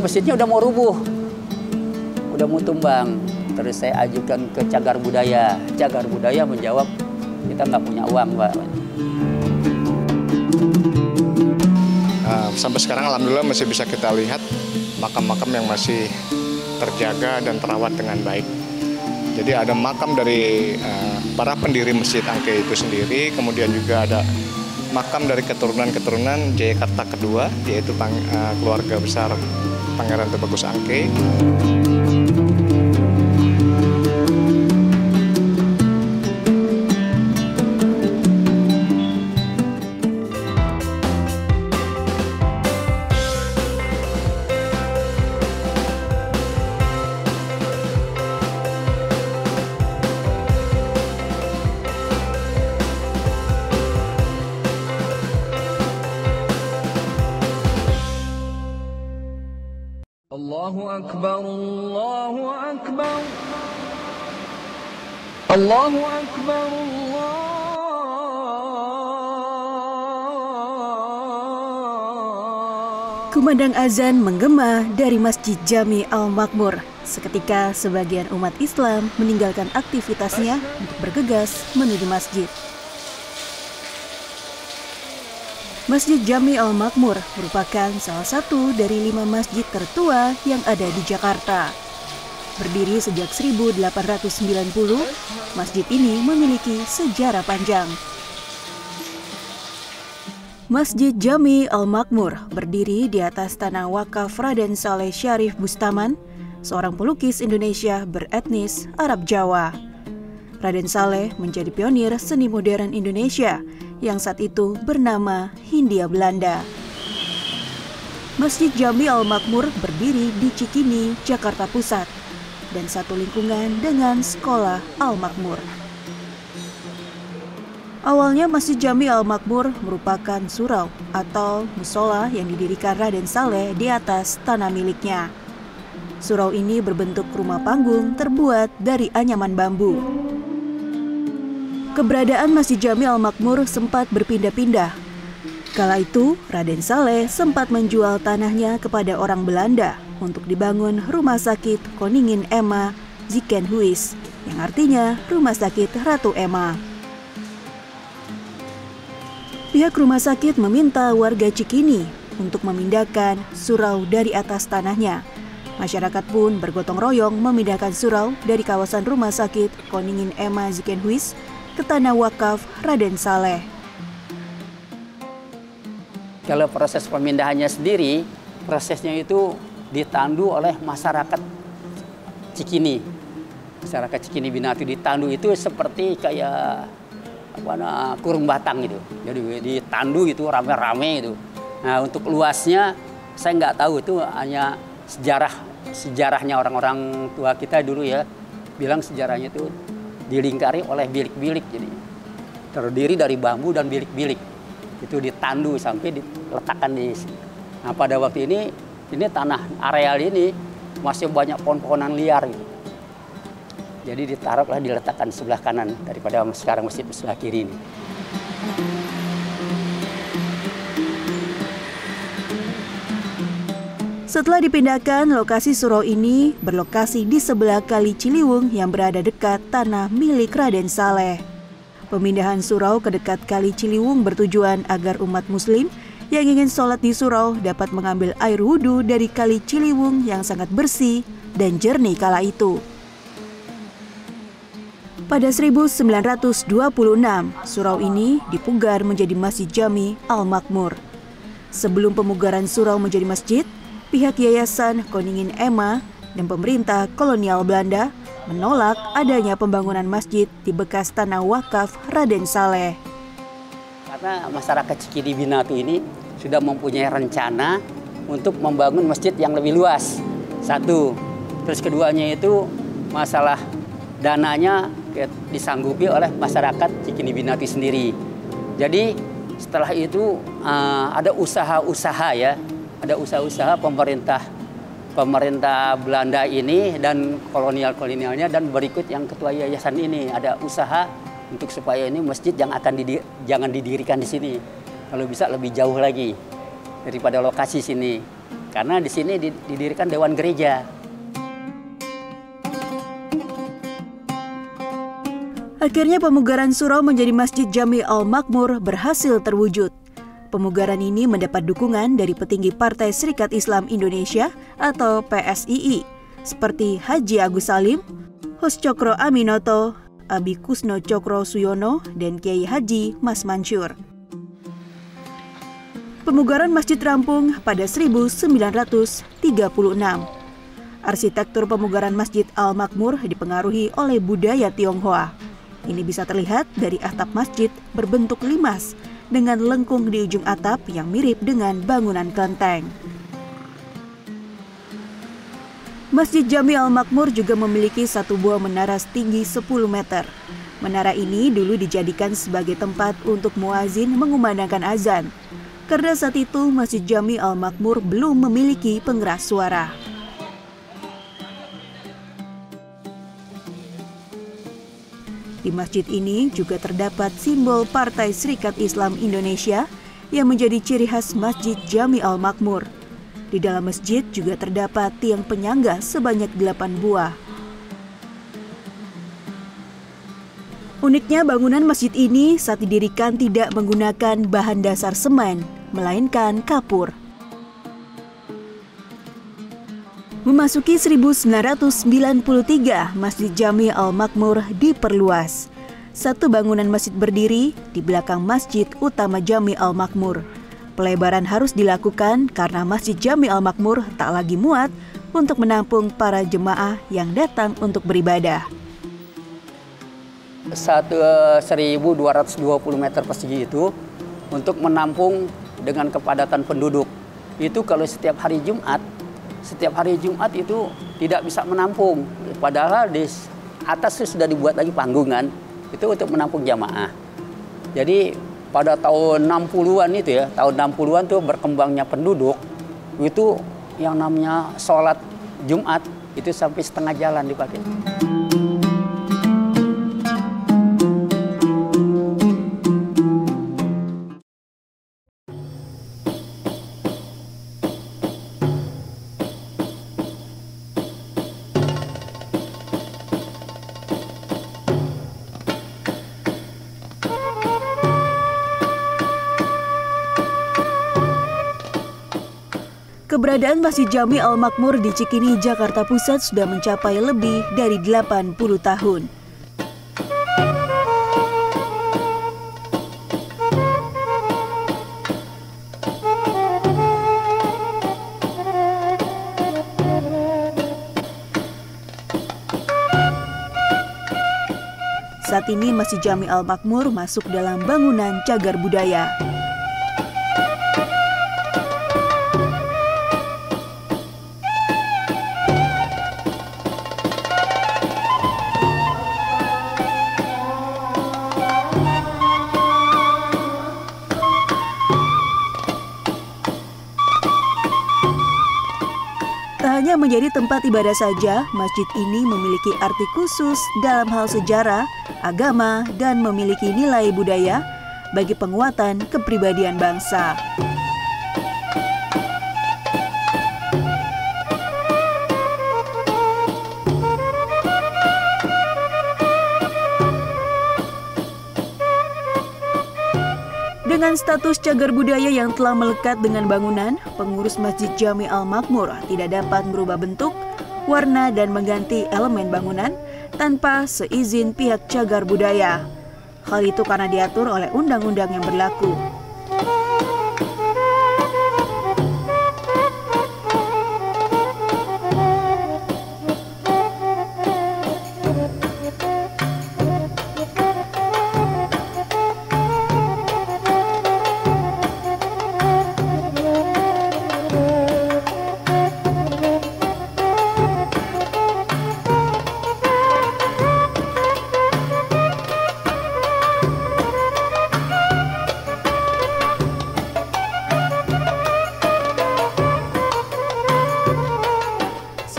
masjidnya udah mau rubuh, udah mau tumbang. Terus saya ajukan ke Cagar Budaya. Cagar Budaya menjawab, kita nggak punya uang, Pak. Sampai sekarang alhamdulillah masih bisa kita lihat makam-makam yang masih terjaga dan terawat dengan baik. Jadi ada makam dari para pendiri Masjid Angke itu sendiri, kemudian juga ada makam dari keturunan-keturunan Jayakarta kedua, yaitu keluarga besar Pangeran Tubagus Angke. Allahu Akbar, Allahu Akbar, Allahu Akbar, Allah. Kumandang azan menggema dari Masjid Jami Al-Makmur. Seketika sebagian umat Islam meninggalkan aktivitasnya untuk bergegas menuju masjid. Masjid Jami Al-Makmur merupakan salah satu dari 5 masjid tertua yang ada di Jakarta. Berdiri sejak 1890, masjid ini memiliki sejarah panjang. Masjid Jami Al-Makmur berdiri di atas tanah wakaf Raden Saleh Syarif Bustaman, seorang pelukis Indonesia beretnis Arab Jawa. Raden Saleh menjadi pionir seni modern Indonesia yang saat itu bernama Hindia Belanda. Masjid Jami Al-Makmur berdiri di Cikini, Jakarta Pusat, dan satu lingkungan dengan Sekolah Al-Makmur. Awalnya Masjid Jami Al-Makmur merupakan surau atau musola yang didirikan Raden Saleh di atas tanah miliknya. Surau ini berbentuk rumah panggung terbuat dari anyaman bambu. Keberadaan Masjid Jami Al-Makmur sempat berpindah-pindah. Kala itu, Raden Saleh sempat menjual tanahnya kepada orang Belanda untuk dibangun Rumah Sakit Koningin Emma Ziekenhuis, yang artinya Rumah Sakit Ratu Emma. Pihak rumah sakit meminta warga Cikini untuk memindahkan surau dari atas tanahnya. Masyarakat pun bergotong royong memindahkan surau dari kawasan Rumah Sakit Koningin Emma Ziekenhuis ke tanah wakaf Raden Saleh. Kalau proses pemindahannya sendiri, prosesnya itu ditandu oleh masyarakat Cikini. Masyarakat Cikini Binatu ditandu itu seperti kayak kurung batang gitu. Jadi ditandu itu rame-rame itu. Nah, untuk luasnya saya nggak tahu, itu hanya sejarahnya orang-orang tua kita dulu ya. Bilang sejarahnya itu dilingkari oleh bilik-bilik, jadi terdiri dari bambu dan bilik-bilik. Itu ditandu sampai diletakkan di sini. Nah, pada waktu ini tanah areal ini masih banyak pohon-pohonan liar gitu. Jadi ditaruhlah, diletakkan sebelah kanan daripada sekarang masjid sebelah kiri ini. Setelah dipindahkan, lokasi surau ini berlokasi di sebelah Kali Ciliwung yang berada dekat tanah milik Raden Saleh. Pemindahan surau ke dekat Kali Ciliwung bertujuan agar umat muslim yang ingin sholat di surau dapat mengambil air wudhu dari Kali Ciliwung yang sangat bersih dan jernih kala itu. Pada 1926, surau ini dipugar menjadi Masjid Jami Al-Makmur. Sebelum pemugaran surau menjadi masjid, pihak Yayasan Koningin Emma dan pemerintah kolonial Belanda menolak adanya pembangunan masjid di bekas tanah wakaf Raden Saleh. Karena masyarakat Cikini Binatu ini sudah mempunyai rencana untuk membangun masjid yang lebih luas. Satu. Terus keduanya itu masalah dananya disanggupi oleh masyarakat Cikini Binatu sendiri. Jadi setelah itu ada usaha-usaha ya. Ada usaha-usaha pemerintah Belanda ini dan kolonialnya, dan berikut yang ketua yayasan ini ada usaha untuk supaya ini masjid jangan didirikan di sini. Kalau bisa lebih jauh lagi daripada lokasi sini. karena di sini didirikan Dewan Gereja. Akhirnya pemugaran surau menjadi Masjid Jami Al-Makmur berhasil terwujud. Pemugaran ini mendapat dukungan dari petinggi Partai Serikat Islam Indonesia atau PSII seperti Haji Agus Salim, Hos Cokro Aminoto, Abi Kusno Cokro Suyono, dan Kiai Haji Mas Mansur. Pemugaran masjid rampung pada 1936. Arsitektur pemugaran Masjid Al-Makmur dipengaruhi oleh budaya Tionghoa. Ini bisa terlihat dari atap masjid berbentuk limas dengan lengkung di ujung atap yang mirip dengan bangunan kelenteng. Masjid Jami Al-Makmur juga memiliki satu buah menara setinggi 10 meter. Menara ini dulu dijadikan sebagai tempat untuk muazin mengumandangkan azan. Karena saat itu Masjid Jami Al-Makmur belum memiliki pengeras suara. Di masjid ini juga terdapat simbol Partai Serikat Islam Indonesia yang menjadi ciri khas Masjid Jami Al-Makmur. Di dalam masjid juga terdapat tiang penyangga sebanyak 8 buah. Uniknya bangunan masjid ini saat didirikan tidak menggunakan bahan dasar semen, melainkan kapur. Memasuki 1993, Masjid Jami Al-Makmur diperluas. Satu bangunan masjid berdiri di belakang Masjid Utama Jami Al-Makmur. Pelebaran harus dilakukan karena Masjid Jami Al-Makmur tak lagi muat untuk menampung para jemaah yang datang untuk beribadah. 1.220 meter persegi itu untuk menampung dengan kepadatan penduduk. Itu kalau setiap hari Jumat itu tidak bisa menampung. Padahal di atas itu sudah dibuat lagi panggungan, itu untuk menampung jamaah. Jadi pada tahun 60-an itu ya, tahun 60-an tuh berkembangnya penduduk, itu yang namanya sholat Jumat itu sampai setengah jalan dipakai. Keberadaan Masjid Jami Al-Makmur di Cikini, Jakarta Pusat sudah mencapai lebih dari 80 tahun. Saat ini Masjid Jami Al-Makmur masuk dalam bangunan cagar budaya. Tak hanya menjadi tempat ibadah saja, masjid ini memiliki arti khusus dalam hal sejarah, agama, dan memiliki nilai budaya bagi penguatan kepribadian bangsa. Dengan status cagar budaya yang telah melekat dengan bangunan, pengurus Masjid Jami Al-Makmur tidak dapat merubah bentuk, warna, dan mengganti elemen bangunan tanpa seizin pihak cagar budaya. Hal itu karena diatur oleh undang-undang yang berlaku.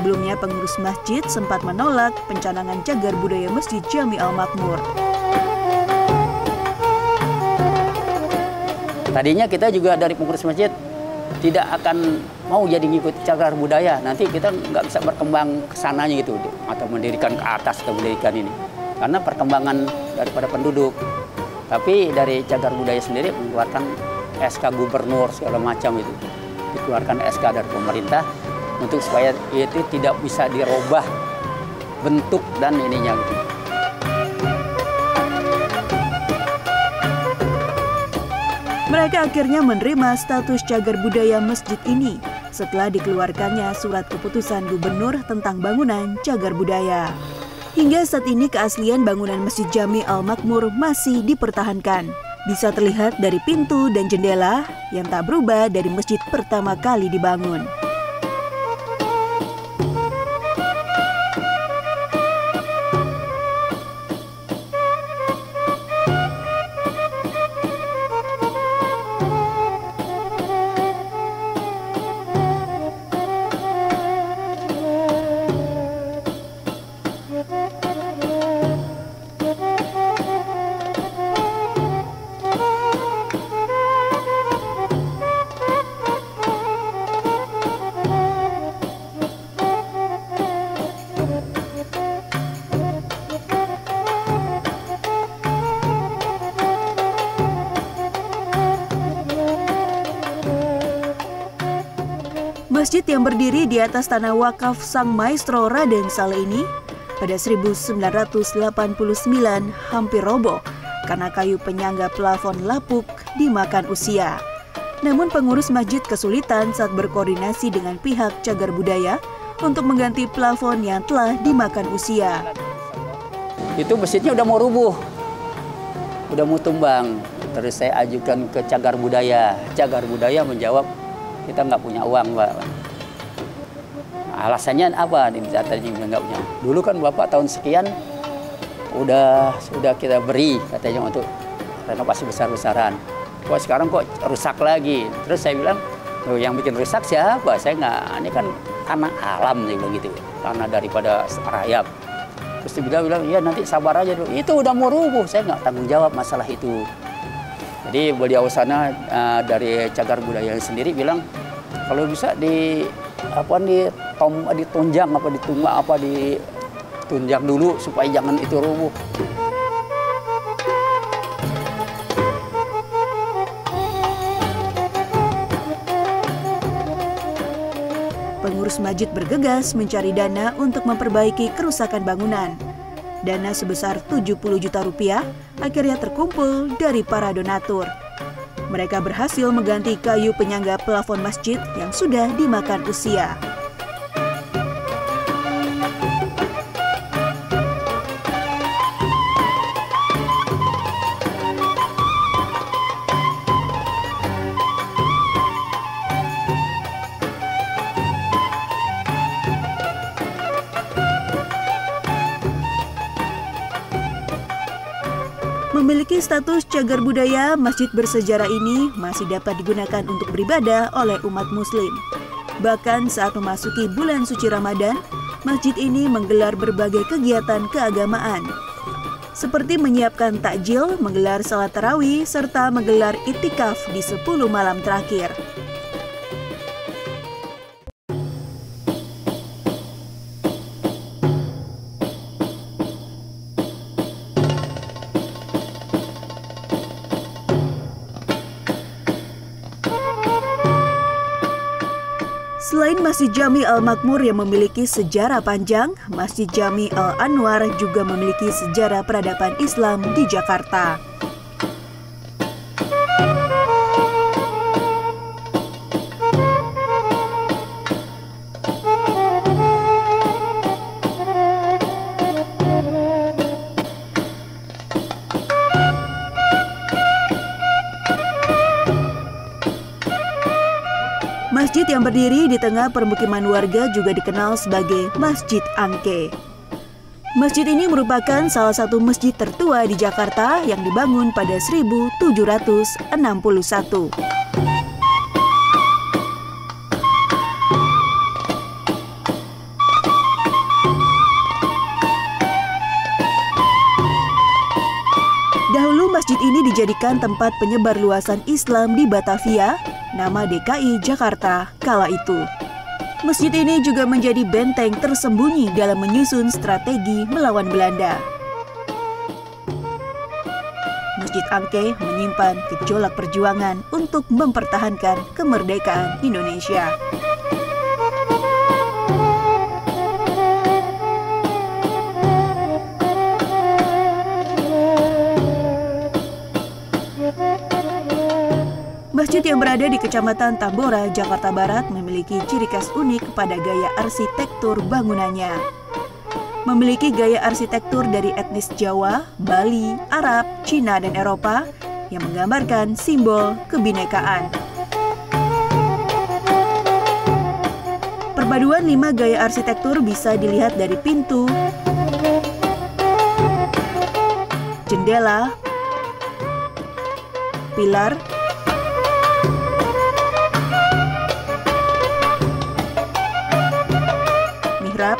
Sebelumnya, pengurus masjid sempat menolak pencanangan cagar budaya Masjid Jami Al-Makmur. Tadinya kita juga dari pengurus masjid tidak akan mau jadi ngikut cagar budaya. Nanti kita nggak bisa berkembang ke sananya gitu, atau mendirikan ke atas atau mendirikan ini. Karena perkembangan daripada penduduk. Tapi dari cagar budaya sendiri mengeluarkan SK gubernur segala macam itu. Dikeluarkan SK dari pemerintah untuk supaya itu tidak bisa dirubah bentuk dan ininya gitu. Mereka akhirnya menerima status cagar budaya masjid ini setelah dikeluarkannya surat keputusan gubernur tentang bangunan cagar budaya. Hingga saat ini keaslian bangunan Masjid Jami Al-Makmur masih dipertahankan. Bisa terlihat dari pintu dan jendela yang tak berubah dari masjid pertama kali dibangun. Masjid yang berdiri di atas tanah wakaf Sang Maestro Raden Saleh ini pada 1989 hampir roboh karena kayu penyangga plafon lapuk dimakan usia. Namun pengurus masjid kesulitan saat berkoordinasi dengan pihak cagar budaya untuk mengganti plafon yang telah dimakan usia. Itu masjidnya udah mau rubuh, udah mau tumbang. Terus saya ajukan ke cagar budaya. Cagar budaya menjawab, kita nggak punya uang, Pak. Alasannya apa? Tadinya nggak punya. Dulu kan Bapak tahun sekian sudah kita beri katanya untuk renovasi besar-besaran. Kok sekarang kok rusak lagi? Terus saya bilang, loh, yang bikin rusak siapa? Saya nggak, ini kan tanah alam, saya bilang gitu. Tanah daripada rayap. Terus dia bilang, ya nanti sabar aja dulu. Itu udah mau rubuh, saya nggak tanggung jawab masalah itu. Jadi beliau sana dari cagar budaya sendiri bilang kalau bisa ditunjang ditunjang dulu supaya jangan itu rubuh. Pengurus masjid bergegas mencari dana untuk memperbaiki kerusakan bangunan. Dana sebesar 70 juta rupiah akhirnya terkumpul dari para donatur. Mereka berhasil mengganti kayu penyangga plafon masjid yang sudah dimakan usia. Memiliki status cagar budaya, masjid bersejarah ini masih dapat digunakan untuk beribadah oleh umat muslim. Bahkan saat memasuki bulan suci Ramadan, masjid ini menggelar berbagai kegiatan keagamaan. Seperti menyiapkan takjil, menggelar salat tarawih, serta menggelar iktikaf di 10 malam terakhir. Selain Masjid Jami Al-Makmur yang memiliki sejarah panjang, Masjid Jami Al-Anwar juga memiliki sejarah peradaban Islam di Jakarta. Masjid yang berdiri di tengah permukiman warga juga dikenal sebagai Masjid Angke. Masjid ini merupakan salah satu masjid tertua di Jakarta yang dibangun pada 1761. Dahulu masjid ini dijadikan tempat penyebar luasan Islam di Batavia, nama DKI Jakarta kala itu. Masjid ini juga menjadi benteng tersembunyi dalam menyusun strategi melawan Belanda. Masjid Angke menyimpan gejolak perjuangan untuk mempertahankan kemerdekaan Indonesia. Masjid yang berada di Kecamatan Tambora, Jakarta Barat memiliki ciri khas unik pada gaya arsitektur bangunannya. Memiliki gaya arsitektur dari etnis Jawa, Bali, Arab, Cina, dan Eropa yang menggambarkan simbol kebinekaan. Perpaduan 5 gaya arsitektur bisa dilihat dari pintu, jendela, pilar, mihrab,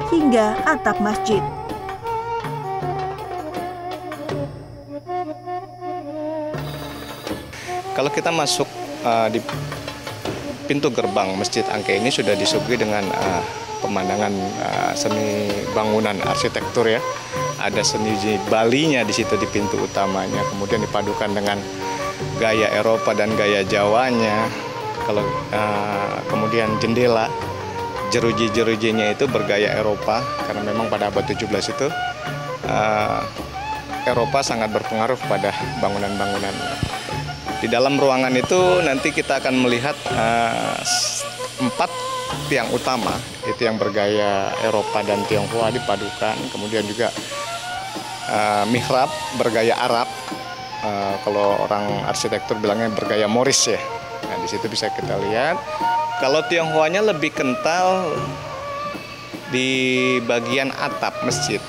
hingga atap masjid. Kalau kita masuk di pintu gerbang Masjid Angke ini sudah disuguhi dengan pemandangan seni bangunan arsitektur ya. Ada seni Balinya di situ di pintu utamanya, kemudian dipadukan dengan gaya Eropa dan gaya Jawanya. Kalau kemudian jendela, jeruji-jerujinya itu bergaya Eropa karena memang pada abad 17 itu Eropa sangat berpengaruh pada bangunan-bangunannya. Di dalam ruangan itu nanti kita akan melihat 4 tiang utama, itu yang bergaya Eropa dan Tionghoa dipadukan. Kemudian juga mihrab bergaya Arab, kalau orang arsitektur bilangnya bergaya Moris ya. Nah, di situ bisa kita lihat. Kalau Tionghoanya lebih kental di bagian atap masjid.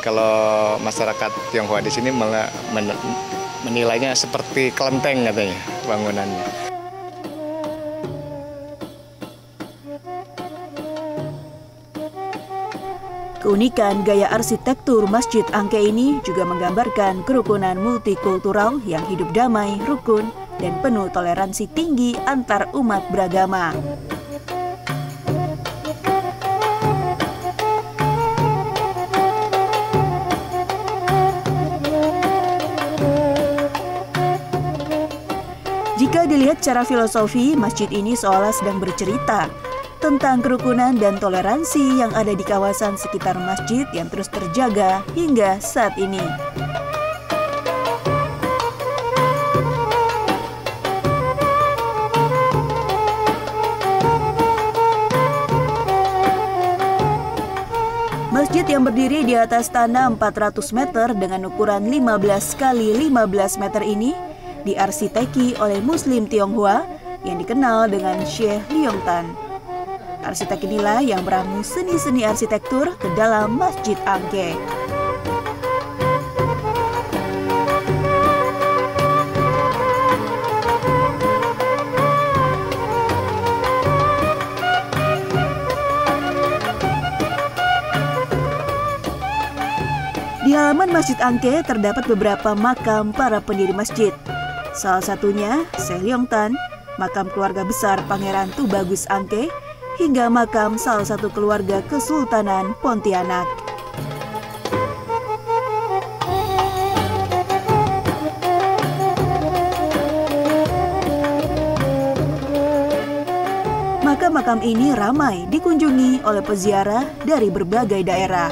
Kalau masyarakat Tionghoa di sini menilainya seperti kelenteng katanya bangunannya. Keunikan gaya arsitektur Masjid Angke ini juga menggambarkan kerukunan multikultural yang hidup damai, rukun, dan penuh toleransi tinggi antar umat beragama. Jika dilihat secara filosofi, masjid ini seolah sedang bercerita tentang kerukunan dan toleransi yang ada di kawasan sekitar masjid yang terus terjaga hingga saat ini. Masjid yang berdiri di atas tanah 400 meter dengan ukuran 15 kali 15 meter ini diarsiteki oleh Muslim Tionghoa yang dikenal dengan Syekh Leong Tan. Arsitek inilah yang meramu seni-seni arsitektur ke dalam Masjid Angke. Di halaman Masjid Angke terdapat beberapa makam para pendiri masjid. Salah satunya Syekh Leong Tan, makam keluarga besar Pangeran Tubagus Angke, hingga makam salah satu keluarga Kesultanan Pontianak. Makam-makam ini ramai dikunjungi oleh peziarah dari berbagai daerah.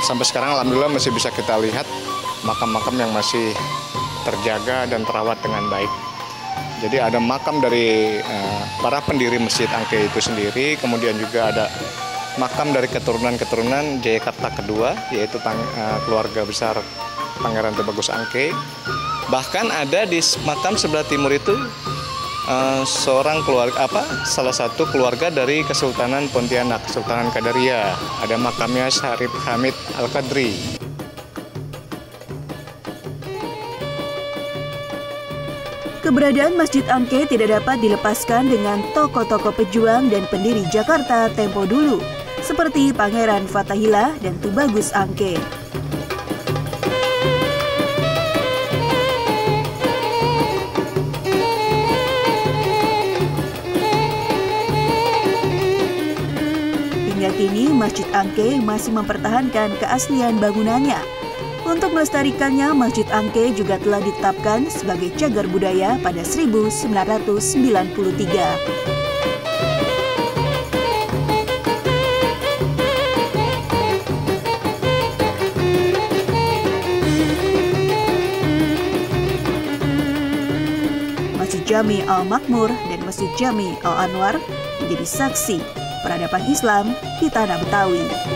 Sampai sekarang alhamdulillah masih bisa kita lihat makam-makam yang masih terjaga dan terawat dengan baik. Jadi ada makam dari para pendiri Masjid Angke itu sendiri, kemudian juga ada makam dari keturunan-keturunan Jayakarta kedua, yaitu keluarga besar Pangeran Tubagus Angke. Bahkan ada di makam sebelah timur itu seorang keluarga salah satu keluarga dari Kesultanan Pontianak, Kesultanan Qadariyah. Ada makamnya Syarif Hamid Al-Qadri. Keberadaan Masjid Angke tidak dapat dilepaskan dengan tokoh-tokoh pejuang dan pendiri Jakarta tempo dulu, seperti Pangeran Fathahillah dan Tubagus Angke. Hingga kini, Masjid Angke masih mempertahankan keaslian bangunannya. Untuk melestarikannya, Masjid Angke juga telah ditetapkan sebagai cagar budaya pada 1993. Masjid Jami Al-Makmur dan Masjid Jami Al-Anwar menjadi saksi peradaban Islam di Tanah Betawi.